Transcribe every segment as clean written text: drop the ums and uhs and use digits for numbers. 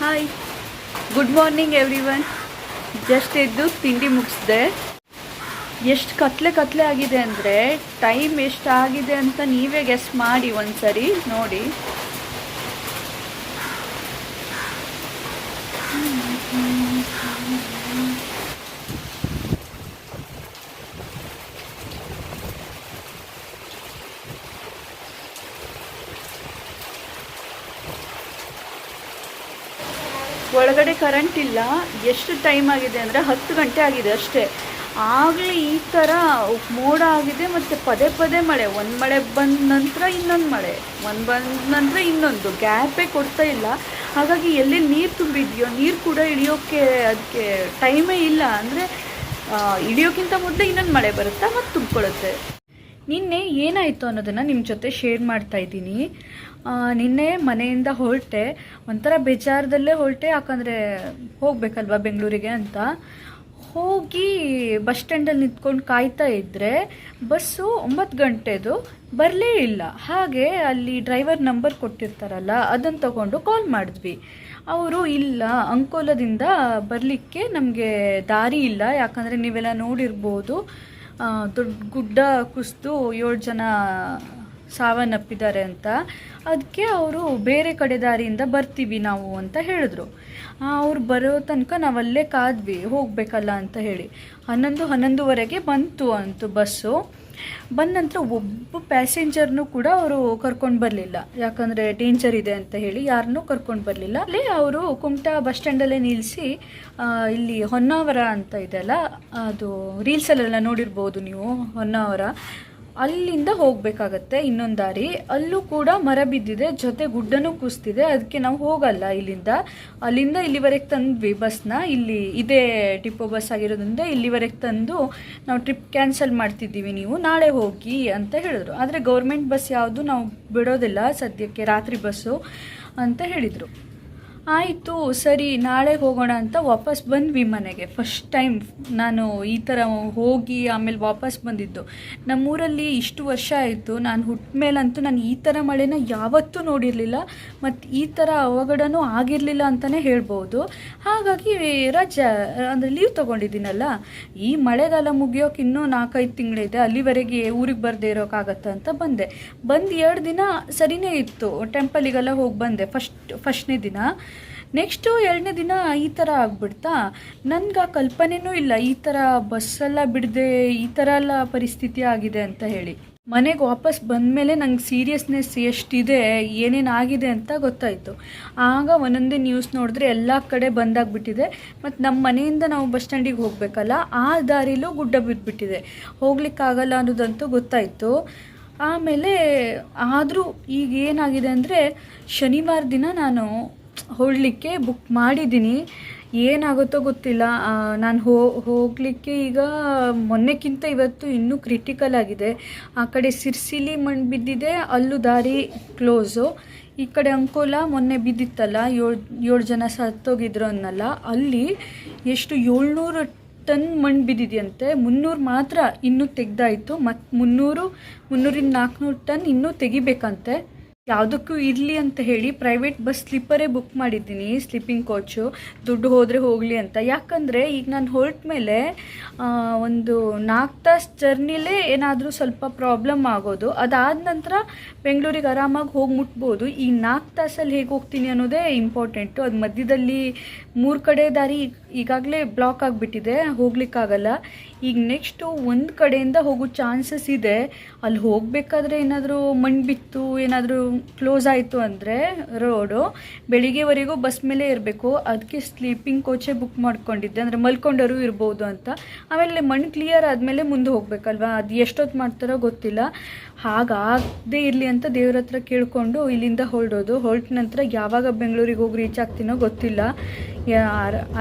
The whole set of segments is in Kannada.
Hi, good morning everyone. Just ಎದ್ದು ತಿಂಡಿ ಮುಗಿಸ್ದೆ. ಎಷ್ಟು ಕತ್ಲೆ ಆಗಿದೆ ಅಂದರೆ ಟೈಮ್ ಎಷ್ಟಾಗಿದೆ ಅಂತ ನೀವೇ ಗೆಸ್ ಮಾಡಿ ಒಂದ್ಸರಿ ನೋಡಿ. ಒಳಗಡೆ ಕರೆಂಟ್ ಇಲ್ಲ. ಎಷ್ಟು ಟೈಮ್ ಆಗಿದೆ ಅಂದರೆ 10 ಗಂಟೆ ಆಗಿದೆ ಅಷ್ಟೇ. ಆಗಲೇ ಈ ಥರ ಮೋಡ ಆಗಿದೆ ಮತ್ತು ಪದೇ ಮಳೆ. ಒಂದು ಮಳೆ ಬಂದ ನಂತರ ಇನ್ನೊಂದು ಮಳೆ, ಒಂದು ಬಂದ ನಂತರ ಇನ್ನೊಂದು, ಗ್ಯಾಪೇ ಕೊಡ್ತಾ ಇಲ್ಲ. ಹಾಗಾಗಿ ಎಲ್ಲಿ ನೀರು ತುಂಬಿದೆಯೋ ನೀರು ಕೂಡ ಇಳಿಯೋಕ್ಕೆ ಅದಕ್ಕೆ ಟೈಮೇ ಇಲ್ಲ. ಅಂದರೆ ಇಳಿಯೋಕ್ಕಿಂತ ಮೊದಲು ಇನ್ನೊಂದು ಮಳೆ ಬರುತ್ತೆ ಮತ್ತು ತುಂಬಿಕೊಳ್ಳುತ್ತೆ. ನಿನ್ನೆ ಏನಾಯಿತು ಅನ್ನೋದನ್ನು ನಿಮ್ಮ ಜೊತೆ ಶೇರ್ ಮಾಡ್ತಾ ಇದ್ದೀನಿ. ನಿನ್ನೆ ಮನೆಯಿಂದ ಹೊರಟೆ, ಒಂಥರ ಬೇಜಾರದಲ್ಲೇ ಹೊರಟೆ. ಯಾಕಂದರೆ ಹೋಗಬೇಕಲ್ವ ಬೆಂಗಳೂರಿಗೆ ಅಂತ. ಹೋಗಿ ಬಸ್ ಸ್ಟ್ಯಾಂಡಲ್ಲಿ ನಿಂತ್ಕೊಂಡು ಕಾಯ್ತಾ ಇದ್ದರೆ ಬಸ್ಸು 9 ಗಂಟೆದು ಬರಲೇ ಇಲ್ಲ. ಹಾಗೆ ಅಲ್ಲಿ ಡ್ರೈವರ್ ನಂಬರ್ ಕೊಟ್ಟಿರ್ತಾರಲ್ಲ, ಅದನ್ನು ತಗೊಂಡು ಕಾಲ್ ಮಾಡಿದ್ವಿ. ಅವರು ಇಲ್ಲ, ಅಂಕೋಲದಿಂದ ಬರಲಿಕ್ಕೆ ನಮಗೆ ದಾರಿ ಇಲ್ಲ, ಯಾಕಂದರೆ ನೀವೆಲ್ಲ ನೋಡಿರ್ಬೋದು ದೊಡ್ಡ ಗುಡ್ಡ ಕುಸಿದು 7 ಜನ ಸಾವನ್ನಪ್ಪಿದ್ದಾರೆ ಅಂತ. ಅದಕ್ಕೆ ಅವರು ಬೇರೆ ಕಡೆ ದಾರಿಯಿಂದ ಬರ್ತೀವಿ ನಾವು ಅಂತ ಹೇಳಿದ್ರು. ಅವ್ರು ಬರೋ ತನಕ ನಾವಲ್ಲೇ ಕಾದ್ವಿ, ಹೋಗಬೇಕಲ್ಲ ಅಂತ ಹೇಳಿ. 11:30 ಬಂತು ಅಂತು ಬಸ್ಸು. ಬಂದ ನಂತರ ಒಬ್ಬ ಪ್ಯಾಸೆಂಜರ್ನೂ ಕೂಡ ಅವರು ಕರ್ಕೊಂಡು ಬರಲಿಲ್ಲ, ಯಾಕಂದರೆ ಡೇಂಜರ್ ಇದೆ ಅಂತ ಹೇಳಿ ಯಾರನ್ನೂ ಕರ್ಕೊಂಡು ಬರಲಿಲ್ಲ. ಅಲ್ಲೇ ಅವರು ಕುಮಟಾ ಬಸ್ ಸ್ಟ್ಯಾಂಡಲ್ಲೇ ನಿಲ್ಲಿಸಿ, ಇಲ್ಲಿ ಹೊನ್ನಾವರ ಅಂತ ಇದೆಯಲ್ಲ, ಅದು ರೀಲ್ಸಲ್ಲೆಲ್ಲ ನೋಡಿರ್ಬೋದು ನೀವು, ಹೊನ್ನಾವರ ಅಲ್ಲಿಂದ ಹೋಗಬೇಕಾಗತ್ತೆ ಇನ್ನೊಂದು ದಾರಿ. ಅಲ್ಲೂ ಕೂಡ ಮರ ಬಿದ್ದಿದೆ, ಜೊತೆ ಗುಡ್ಡನೂ ಕುಸ್ತಿದೆ. ಅದಕ್ಕೆ ನಾವು ಹೋಗಲ್ಲ ಅಲ್ಲಿಂದ ಇಲ್ಲಿವರೆಗೆ ತಂದ್ವಿ ಬಸ್ನ. ಇಲ್ಲಿ ಇದೇ ಡಿಪೋ ಬಸ್ ಆಗಿರೋದ್ರಿಂದ ಇಲ್ಲಿವರೆಗೆ ತಂದು ನಾವು ಟ್ರಿಪ್ ಕ್ಯಾನ್ಸಲ್ ಮಾಡ್ತಿದ್ದೀವಿ, ನೀವು ನಾಳೆ ಹೋಗಿ ಅಂತ ಹೇಳಿದ್ರು. ಆದರೆ ಗೌರ್ಮೆಂಟ್ ಬಸ್ ಯಾವುದು ನಾವು ಬಿಡೋದಿಲ್ಲ ಸದ್ಯಕ್ಕೆ, ರಾತ್ರಿ ಬಸ್ಸು ಅಂತ ಹೇಳಿದರು. ಆಯಿತು ಸರಿ, ನಾಳೆ ಹೋಗೋಣ ಅಂತ ವಾಪಸ್ ಬಂದ್ವಿ ಮನೆಗೆ. ಫಸ್ಟ್ ಟೈಮ್ ನಾನು ಈ ಥರ ಹೋಗಿ ಆಮೇಲೆ ವಾಪಸ್ ಬಂದಿದ್ದು. ನಮ್ಮೂರಲ್ಲಿ ಇಷ್ಟು ವರ್ಷ ಆಯಿತು, ನಾನು ಹುಟ್ಟ ಮೇಲಂತೂ ನಾನು ಈ ಥರ ಮಳೆನ ಯಾವತ್ತೂ ನೋಡಿರಲಿಲ್ಲ, ಮತ್ತು ಈ ಥರ ಅವಘಡನೂ ಆಗಿರಲಿಲ್ಲ ಅಂತಲೇ ಹೇಳ್ಬೋದು. ಹಾಗಾಗಿ ರಜೆ ಅಂದರೆ ಲೀವ್ ತೊಗೊಂಡಿದ್ದೀನಲ್ಲ, ಈ ಮಳೆಗಾಲ ಮುಗಿಯೋಕೆ ಇನ್ನೂ 4-5 ತಿಂಗಳಿದೆ, ಅಲ್ಲಿವರೆಗೆ ಊರಿಗೆ ಬರದೇ ಇರೋಕ್ಕಾಗತ್ತೆ ಅಂತ ಬಂದೆ. 2 ದಿನ ಸರಿಯೇ ಇತ್ತು, ಟೆಂಪಲಿಗೆಲ್ಲ ಹೋಗಿ ಬಂದೆ ಫಸ್ಟ್ನೇ ದಿನ. ನೆಕ್ಸ್ಟು 2ನೇ ದಿನ ಈ ಥರ ಆಗ್ಬಿಡ್ತಾ. ನನಗೆ ಆ ಕಲ್ಪನೆಯೂ ಇಲ್ಲ ಈ ಥರ ಬಸ್ಸೆಲ್ಲ ಬಿಡದೆ ಈ ಥರ ಎಲ್ಲ ಪರಿಸ್ಥಿತಿ ಆಗಿದೆ ಅಂತ ಹೇಳಿ. ಮನೆಗೆ ವಾಪಸ್ ಬಂದಮೇಲೆ ನಂಗೆ ಸೀರಿಯಸ್ನೆಸ್ ಎಷ್ಟಿದೆ, ಏನೇನು ಆಗಿದೆ ಅಂತ ಗೊತ್ತಾಯಿತು. ಆಗ ಒಂದೊಂದೇ ನ್ಯೂಸ್ ನೋಡಿದ್ರೆ ಎಲ್ಲ ಕಡೆ ಬಂದಾಗ್ಬಿಟ್ಟಿದೆ. ಮತ್ತು ನಮ್ಮ ಮನೆಯಿಂದ ನಾವು ಬಸ್ ಸ್ಟ್ಯಾಂಡಿಗೆ ಹೋಗಬೇಕಲ್ಲ, ಆ ದಾರಿಲೂ ಗುಡ್ಡ ಬಿದ್ದುಬಿಟ್ಟಿದೆ, ಹೋಗ್ಲಿಕ್ಕಾಗಲ್ಲ ಅನ್ನೋದಂತೂ ಗೊತ್ತಾಯಿತು. ಆಮೇಲೆ ಆದರೂ ಈಗ ಏನಾಗಿದೆ ಅಂದರೆ, ಶನಿವಾರ ದಿನ ನಾನು ಹೊರಡಲಿಕ್ಕೆ ಬುಕ್ ಮಾಡಿದ್ದೀನಿ. ಏನಾಗುತ್ತೋ ಗೊತ್ತಿಲ್ಲ. ನಾನು ಹೋಗಲಿಕ್ಕೆ ಈಗ ಮೊನ್ನೆಕ್ಕಿಂತ ಇವತ್ತು ಇನ್ನೂ ಕ್ರಿಟಿಕಲ್ ಆಗಿದೆ. ಆ ಕಡೆ ಸಿರ್ಸಿಲಿ ಮಣ್ಣು ಬಿದ್ದಿದೆ, ಅಲ್ಲೂ ದಾರಿ ಕ್ಲೋಸು. ಈ ಕಡೆ ಅಂಕೋಲ ಮೊನ್ನೆ ಬಿದ್ದಿತ್ತಲ್ಲ, 7 ಜನ ಸತ್ತೋಗಿದ್ರು ಅನ್ನಲ್ಲ, ಅಲ್ಲಿ ಎಷ್ಟು 700 ಟನ್ ಮಣ್ಣು ಬಿದ್ದಿದೆಯಂತೆ. 300 ಮಾತ್ರ ಇನ್ನೂ ತೆಗ್ದಾಯಿತು, ಮತ್ತು 300-400 ಟನ್ ಇನ್ನೂ ತೆಗಿಬೇಕಂತೆ. ಯಾವುದಕ್ಕೂ ಇರಲಿ ಅಂತ ಹೇಳಿ ಪ್ರೈವೇಟ್ ಬಸ್ ಸ್ಲೀಪರೇ ಬುಕ್ ಮಾಡಿದ್ದೀನಿ, ಸ್ಲೀಪಿಂಗ್ ಕೋಚು, ದುಡ್ಡು ಹೋದರೆ ಹೋಗಲಿ ಅಂತ. ಯಾಕಂದರೆ ಈಗ ನಾನು ಹೊರಟ ಮೇಲೆ ಒಂದು 4 ತಾಸು ಜರ್ನಿಲೇ ಏನಾದರೂ ಸ್ವಲ್ಪ ಪ್ರಾಬ್ಲಮ್ ಆಗೋದು. ಅದಾದ ನಂತರ ಬೆಂಗಳೂರಿಗೆ ಆರಾಮಾಗಿ ಹೋಗಿ ಮುಟ್ಬೋದು. ಈ 4 ತಾಸಲ್ಲಿ ಹೇಗೆ ಹೋಗ್ತೀನಿ ಅನ್ನೋದೇ ಇಂಪಾರ್ಟೆಂಟು. ಅದು ಮಧ್ಯದಲ್ಲಿ 3 ಕಡೆ ದಾರಿ ಈಗಾಗಲೇ ಬ್ಲಾಕ್ ಆಗಿಬಿಟ್ಟಿದೆ, ಹೋಗ್ಲಿಕ್ಕಾಗಲ್ಲ. ಈಗ ನೆಕ್ಸ್ಟು ಒಂದು ಕಡೆಯಿಂದ ಹೋಗೋ ಚಾನ್ಸಸ್ ಇದೆ. ಅಲ್ಲಿ ಹೋಗಬೇಕಾದ್ರೆ ಏನಾದರೂ ಮಣ್ಣು ಬಿತ್ತು, ಏನಾದರೂ ಕ್ಲೋಸ್ ಆಯಿತು ಅಂದರೆ ರೋಡು, ಬೆಳಿಗ್ಗೆವರೆಗೂ ಬಸ್ ಮೇಲೆ ಇರಬೇಕು. ಅದಕ್ಕೆ ಸ್ಲೀಪಿಂಗ್ ಕೋಚೇ ಬುಕ್ ಮಾಡ್ಕೊಂಡಿದ್ದೆ, ಅಂದರೆ ಮಲ್ಕೊಂಡರೂ ಇರ್ಬೋದು ಅಂತ. ಆಮೇಲೆ ಮಣ್ಣು ಕ್ಲಿಯರ್ ಆದಮೇಲೆ ಮುಂದೆ ಹೋಗಬೇಕಲ್ವ, ಅದು ಎಷ್ಟೊತ್ತು ಮಾಡ್ತಾರೋ ಗೊತ್ತಿಲ್ಲ. ಹಾಗಾಗದೇ ಇರಲಿ ಅಂತ ದೇವ್ರ ಹತ್ರ ಕೇಳಿಕೊಂಡು ಇಲ್ಲಿಂದ ಹೊರಟ ನಂತರ ಯಾವಾಗ ಬೆಂಗಳೂರಿಗೆ ಹೋಗಿ ರೀಚ್ ಆಗ್ತೀನೋ ಗೊತ್ತಿಲ್ಲ.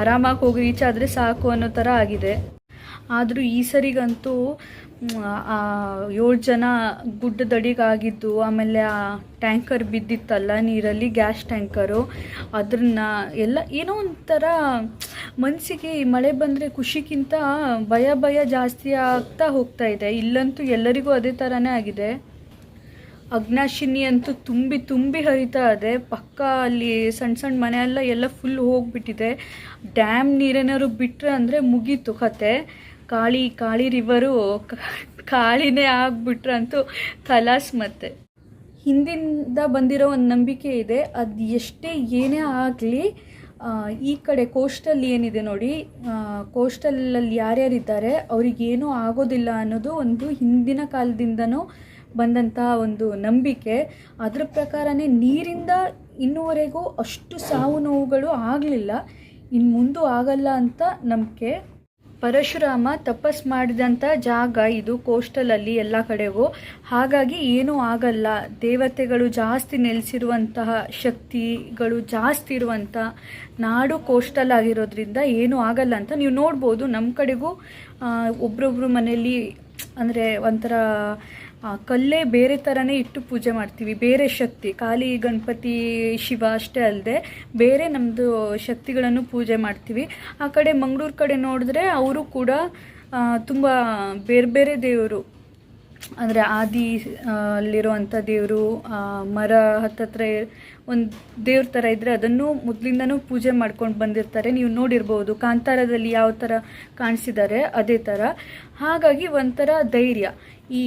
ಆರಾಮಾಗಿ ಹೋಗಿ ರೀಚ್ ಆದರೆ ಸಾಕು ಅನ್ನೋ ಥರ ಆಗಿದೆ. ಆದರೂ ಈ ಸರಿಗಂತೂ 7 ಜನ ಗುಡ್ಡದಡಿಗಾಗಿದ್ದು, ಆಮೇಲೆ ಆ ಟ್ಯಾಂಕರ್ ಬಿದ್ದಿತ್ತಲ್ಲ ನೀರಲ್ಲಿ, ಗ್ಯಾಸ್ ಟ್ಯಾಂಕರು, ಅದನ್ನ ಎಲ್ಲ ಏನೋ ಒಂಥರ ಮನಸ್ಸಿಗೆ ಮಳೆ ಬಂದರೆ ಖುಷಿಗಿಂತ ಭಯ ಜಾಸ್ತಿ ಆಗ್ತಾ ಹೋಗ್ತಾ ಇದೆ. ಇಲ್ಲಂತೂ ಎಲ್ಲರಿಗೂ ಅದೇ ಥರನೇ ಆಗಿದೆ. ಅಗ್ನಾಶಿನಿ ಅಂತೂ ತುಂಬಿ ತುಂಬಿ ಹರಿತಾ ಇದೆ. ಪಕ್ಕ ಅಲ್ಲಿ ಸಣ್ಣ ಸಣ್ಣ ಮನೆಯೆಲ್ಲ ಎಲ್ಲ ಫುಲ್ ಹೋಗಿಬಿಟ್ಟಿದೆ. ಡ್ಯಾಮ್ ನೀರೇನಾದ್ರು ಬಿಟ್ಟರೆ ಅಂದರೆ ಮುಗೀತು ಕತೆ. ಕಾಳಿ ರಿವರು ಕಾಳಿನೇ ಆಗಿಬಿಟ್ರೆ ಅಂತೂ ಕಲಾಸ್. ಮತ್ತು ಹಿಂದಿಂದ ಬಂದಿರೋ ಒಂದು ನಂಬಿಕೆ ಇದೆ, ಅದು ಎಷ್ಟೇ ಏನೇ ಆಗಲಿ ಈ ಕಡೆ ಕೋಸ್ಟಲ್ ಏನಿದೆ ನೋಡಿ, ಕೋಸ್ಟಲಲ್ಲಿ ಯಾರ್ಯಾರಿದ್ದಾರೆ ಅವ್ರಿಗೇನೂ ಆಗೋದಿಲ್ಲ ಅನ್ನೋದು ಒಂದು ಹಿಂದಿನ ಕಾಲದಿಂದನೂ ಬಂದಂತಹ ಒಂದು ನಂಬಿಕೆ. ಅದರ ಪ್ರಕಾರನೇ ನೀರಿಂದ ಇನ್ನೂವರೆಗೂ ಅಷ್ಟು ಸಾವು ನೋವುಗಳು ಆಗಲಿಲ್ಲ, ಇನ್ನು ಮುಂದೂ ಆಗಲ್ಲ ಅಂತ ನಂಬಿಕೆ. ಪರಶುರಾಮ ತಪಸ್ ಮಾಡಿದಂಥ ಜಾಗ ಇದು ಕೋಸ್ಟಲಲ್ಲಿ ಎಲ್ಲ ಕಡೆಗೂ. ಹಾಗಾಗಿ ಏನೂ ಆಗಲ್ಲ. ದೇವತೆಗಳು ಜಾಸ್ತಿ ನೆಲೆಸಿರುವಂತಹ ಶಕ್ತಿಗಳು ಜಾಸ್ತಿ ಇರುವಂಥ ನಾಡು ಕೋಸ್ಟಲ್ ಆಗಿರೋದ್ರಿಂದ ಏನೂ ಆಗಲ್ಲ ಅಂತ ನೀವು ನೋಡ್ಬೋದು. ನಮ್ಮ ಕಡೆಗೂ ಒಬ್ರೊಬ್ರು ಮನೆಯಲ್ಲಿ ಅಂದರೆ ಒಂಥರ ಕಲ್ಲೇ ಬೇರೆ ಥರನೇ ಇಟ್ಟು ಪೂಜೆ ಮಾಡ್ತೀವಿ. ಬೇರೆ ಶಕ್ತಿ, ಖಾಲಿ ಗಣಪತಿ ಶಿವ ಅಷ್ಟೇ ಅಲ್ಲದೆ ಬೇರೆ ನಮ್ಮದು ಶಕ್ತಿಗಳನ್ನು ಪೂಜೆ ಮಾಡ್ತೀವಿ. ಆ ಕಡೆ ಮಂಗಳೂರು ಕಡೆ ನೋಡಿದ್ರೆ ಅವರು ಕೂಡ ತುಂಬ ಬೇರೆ ಬೇರೆ ದೇವರು, ಅಂದರೆ ಆದಿ ಅಲ್ಲಿರುವಂಥ ದೇವರು, ಮರ ಹತ್ತತ್ರ ಒಂದು ದೇವ್ರ ಥರ ಇದ್ದರೆ ಅದನ್ನು ಮೊದಲಿಂದನೂ ಪೂಜೆ ಮಾಡ್ಕೊಂಡು ಬಂದಿರ್ತಾರೆ. ನೀವು ನೋಡಿರ್ಬೋದು ಕಾಂತಾರದಲ್ಲಿ ಯಾವ ಥರ ಕಾಣಿಸಿದ್ದಾರೆ ಅದೇ ಥರ. ಹಾಗಾಗಿ ಒಂಥರ ಧೈರ್ಯ, ಈ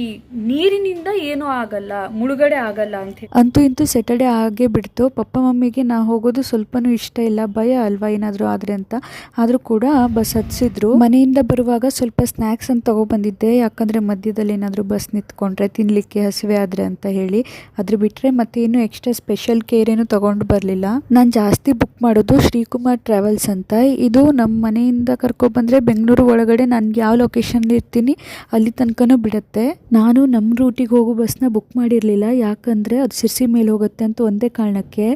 ನೀರಿನಿಂದ ಏನೂ ಆಗಲ್ಲ, ಮುಳುಗಡೆ ಆಗಲ್ಲ ಅಂತ. ಅಂತೂ ಇಂತೂ ಸ್ಯಾಟರ್ಡೆ ಆಗೇ ಬಿಡ್ತು. ಪಪ್ಪ ಮಮ್ಮಿಗೆ ನಾ ಹೋಗೋದು ಸ್ವಲ್ಪನೂ ಇಷ್ಟ ಇಲ್ಲ, ಭಯ ಅಲ್ವಾ ಏನಾದರೂ ಆದರೆ ಅಂತ. ಆದರೂ ಕೂಡ ಬಸ್ ಹತ್ತಿಸಿದ್ರು. ಮನೆಯಿಂದ ಬರುವಾಗ ಸ್ವಲ್ಪ ಸ್ನ್ಯಾಕ್ಸ್ ಅಂತ ತೊಗೊಬಂದಿದ್ದೆ, ಯಾಕಂದರೆ ಮಧ್ಯದಲ್ಲಿ ಏನಾದರೂ ಬಸ್ ನಿಂತ್ಕೊಂಡ್ರೆ ತಿನ್ನಲಿಕ್ಕೆ ಹಸಿವೆ ಆದರೆ ಅಂತ ಹೇಳಿ. ಅದ್ರ ಬಿಟ್ಟರೆ ಮತ್ತೇನು ಎಕ್ಸ್ಟ್ರಾ ಸ್ಪೆಷಲ್ ಕೇರ್ ಏನು ತೊಗೊಂಡು ಬರಲಿಲ್ಲ. ನಾನು ಜಾಸ್ತಿ ಬುಕ್ ಮಾಡೋದು ಶ್ರೀಕುಮಾರ್ ಟ್ರಾವೆಲ್ಸ್ ಅಂತ. ಇದು ನಮ್ಮ ಮನೆಯಿಂದ ಕರ್ಕೊಬಂದರೆ ಬೆಂಗಳೂರು ಒಳಗಡೆ ನನಗೆ ಯಾವ ಲೊಕೇಶನ್ ಇರ್ತೀನಿ ಅಲ್ಲಿ ತನಕನೂ ಬಿಡುತ್ತೆ. ನಾನು ನಮ್ಮ ರೂಟಿಗೆ ಹೋಗೋ ಬಸ್ನ ಬುಕ್ ಮಾಡಿರಲಿಲ್ಲ, ಯಾಕಂದರೆ ಅದು ಸಿರ್ಸಿ ಮೇಲೆ ಹೋಗುತ್ತೆ ಅಂತ ಒಂದೇ ಕಾರಣಕ್ಕೆ.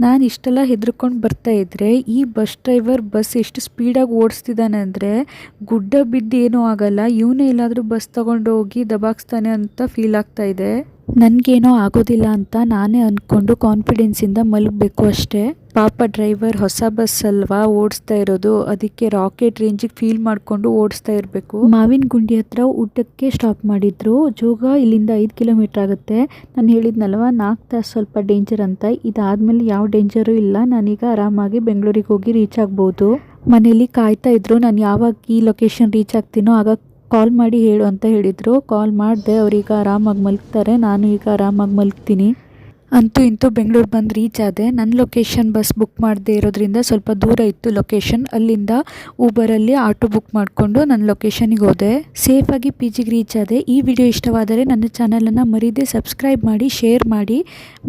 ನಾನು ಇಷ್ಟೆಲ್ಲ ಹೆದರ್ಕೊಂಡು ಬರ್ತಾಯಿದ್ರೆ ಈ ಬಸ್ ಡ್ರೈವರ್ ಬಸ್ ಎಷ್ಟು ಸ್ಪೀಡಾಗಿ ಓಡಿಸ್ತಿದ್ದಾನೆ ಅಂದರೆ ಗುಡ್ಡ ಬಿದ್ದು ಏನೂ ಆಗಲ್ಲ, ಇವನೇ ಎಲ್ಲಾದರೂ ಬಸ್ ತೊಗೊಂಡು ಹೋಗಿ ದಬಾಕ್ಸ್ತಾನೆ ಅಂತ ಫೀಲ್ ಆಗ್ತಾಯಿದೆ. ನನಗೇನೋ ಆಗೋದಿಲ್ಲ ಅಂತ ನಾನೇ ಅಂದ್ಕೊಂಡು ಕಾನ್ಫಿಡೆನ್ಸಿಂದ ಮಲಗಬೇಕು ಅಷ್ಟೇ. ಪಾಪ ಡ್ರೈವರ್ ಹೊಸ ಬಸ್ ಅಲ್ವಾ ಓಡಿಸ್ತಾ ಇರೋದು, ಅದಕ್ಕೆ ರಾಕೆಟ್ ರೇಂಜಿಗೆ ಫೀಲ್ ಮಾಡಿಕೊಂಡು ಓಡಿಸ್ತಾ ಇರಬೇಕು. ಮಾವಿನ ಗುಂಡಿ ಹತ್ರ ಊಟಕ್ಕೆ ಸ್ಟಾಪ್ ಮಾಡಿದ್ರು. ಜೋಗ ಇಲ್ಲಿಂದ 5 ಕಿಲೋಮೀಟ್ರ್ ಆಗುತ್ತೆ. ನಾನು ಹೇಳಿದ್ನಲ್ವ 4 ತಾಸು ಸ್ವಲ್ಪ ಡೇಂಜರ್ ಅಂತ, ಇದಾದಮೇಲೆ ಯಾವ ಡೇಂಜರು ಇಲ್ಲ. ನಾನೀಗ ಆರಾಮಾಗಿ ಬೆಂಗಳೂರಿಗೆ ಹೋಗಿ ರೀಚ್ ಆಗ್ಬೋದು. ಮನೇಲಿ ಕಾಯ್ತಾ ಇದ್ರು, ನಾನು ಯಾವಾಗ ಈ ಲೊಕೇಶನ್ ರೀಚ್ ಆಗ್ತೀನೋ ಆಗ ಕಾಲ್ ಮಾಡಿ ಹೇಳು ಅಂತ ಹೇಳಿದರು. ಕಾಲ್ ಮಾಡಿದೆ, ಅವರೀಗ ಆರಾಮಾಗಿ ಮಲಗ್ತಾರೆ, ನಾನು ಈಗ ಆರಾಮಾಗಿ ಮಲಗ್ತೀನಿ. ಅಂತೂ ಇಂತೂ ಬೆಂಗಳೂರು ಬಂದು ರೀಚ್ ಆದೆ. ನನ್ನ ಲೊಕೇಶನ್ ಬಸ್ ಬುಕ್ ಮಾಡದೇ ಇರೋದ್ರಿಂದ ಸ್ವಲ್ಪ ದೂರ ಇತ್ತು ಲೊಕೇಶನ್. ಅಲ್ಲಿಂದ ಊಬರಲ್ಲಿ ಆಟೋ ಬುಕ್ ಮಾಡಿಕೊಂಡು ನನ್ನ ಲೊಕೇಶನಿಗೆ ಹೋದೆ. ಸೇಫಾಗಿ PGಗೆ ರೀಚ್ ಆದೆ. ಈ ವಿಡಿಯೋ ಇಷ್ಟವಾದರೆ ನನ್ನ ಚಾನಲನ್ನು ಮರೀದೆ ಸಬ್ಸ್ಕ್ರೈಬ್ ಮಾಡಿ, ಶೇರ್ ಮಾಡಿ.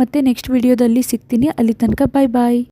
ಮತ್ತು ನೆಕ್ಸ್ಟ್ ವಿಡಿಯೋದಲ್ಲಿ ಸಿಗ್ತೀನಿ. ಅಲ್ಲಿ ತನಕ ಬಾಯ್ ಬಾಯ್.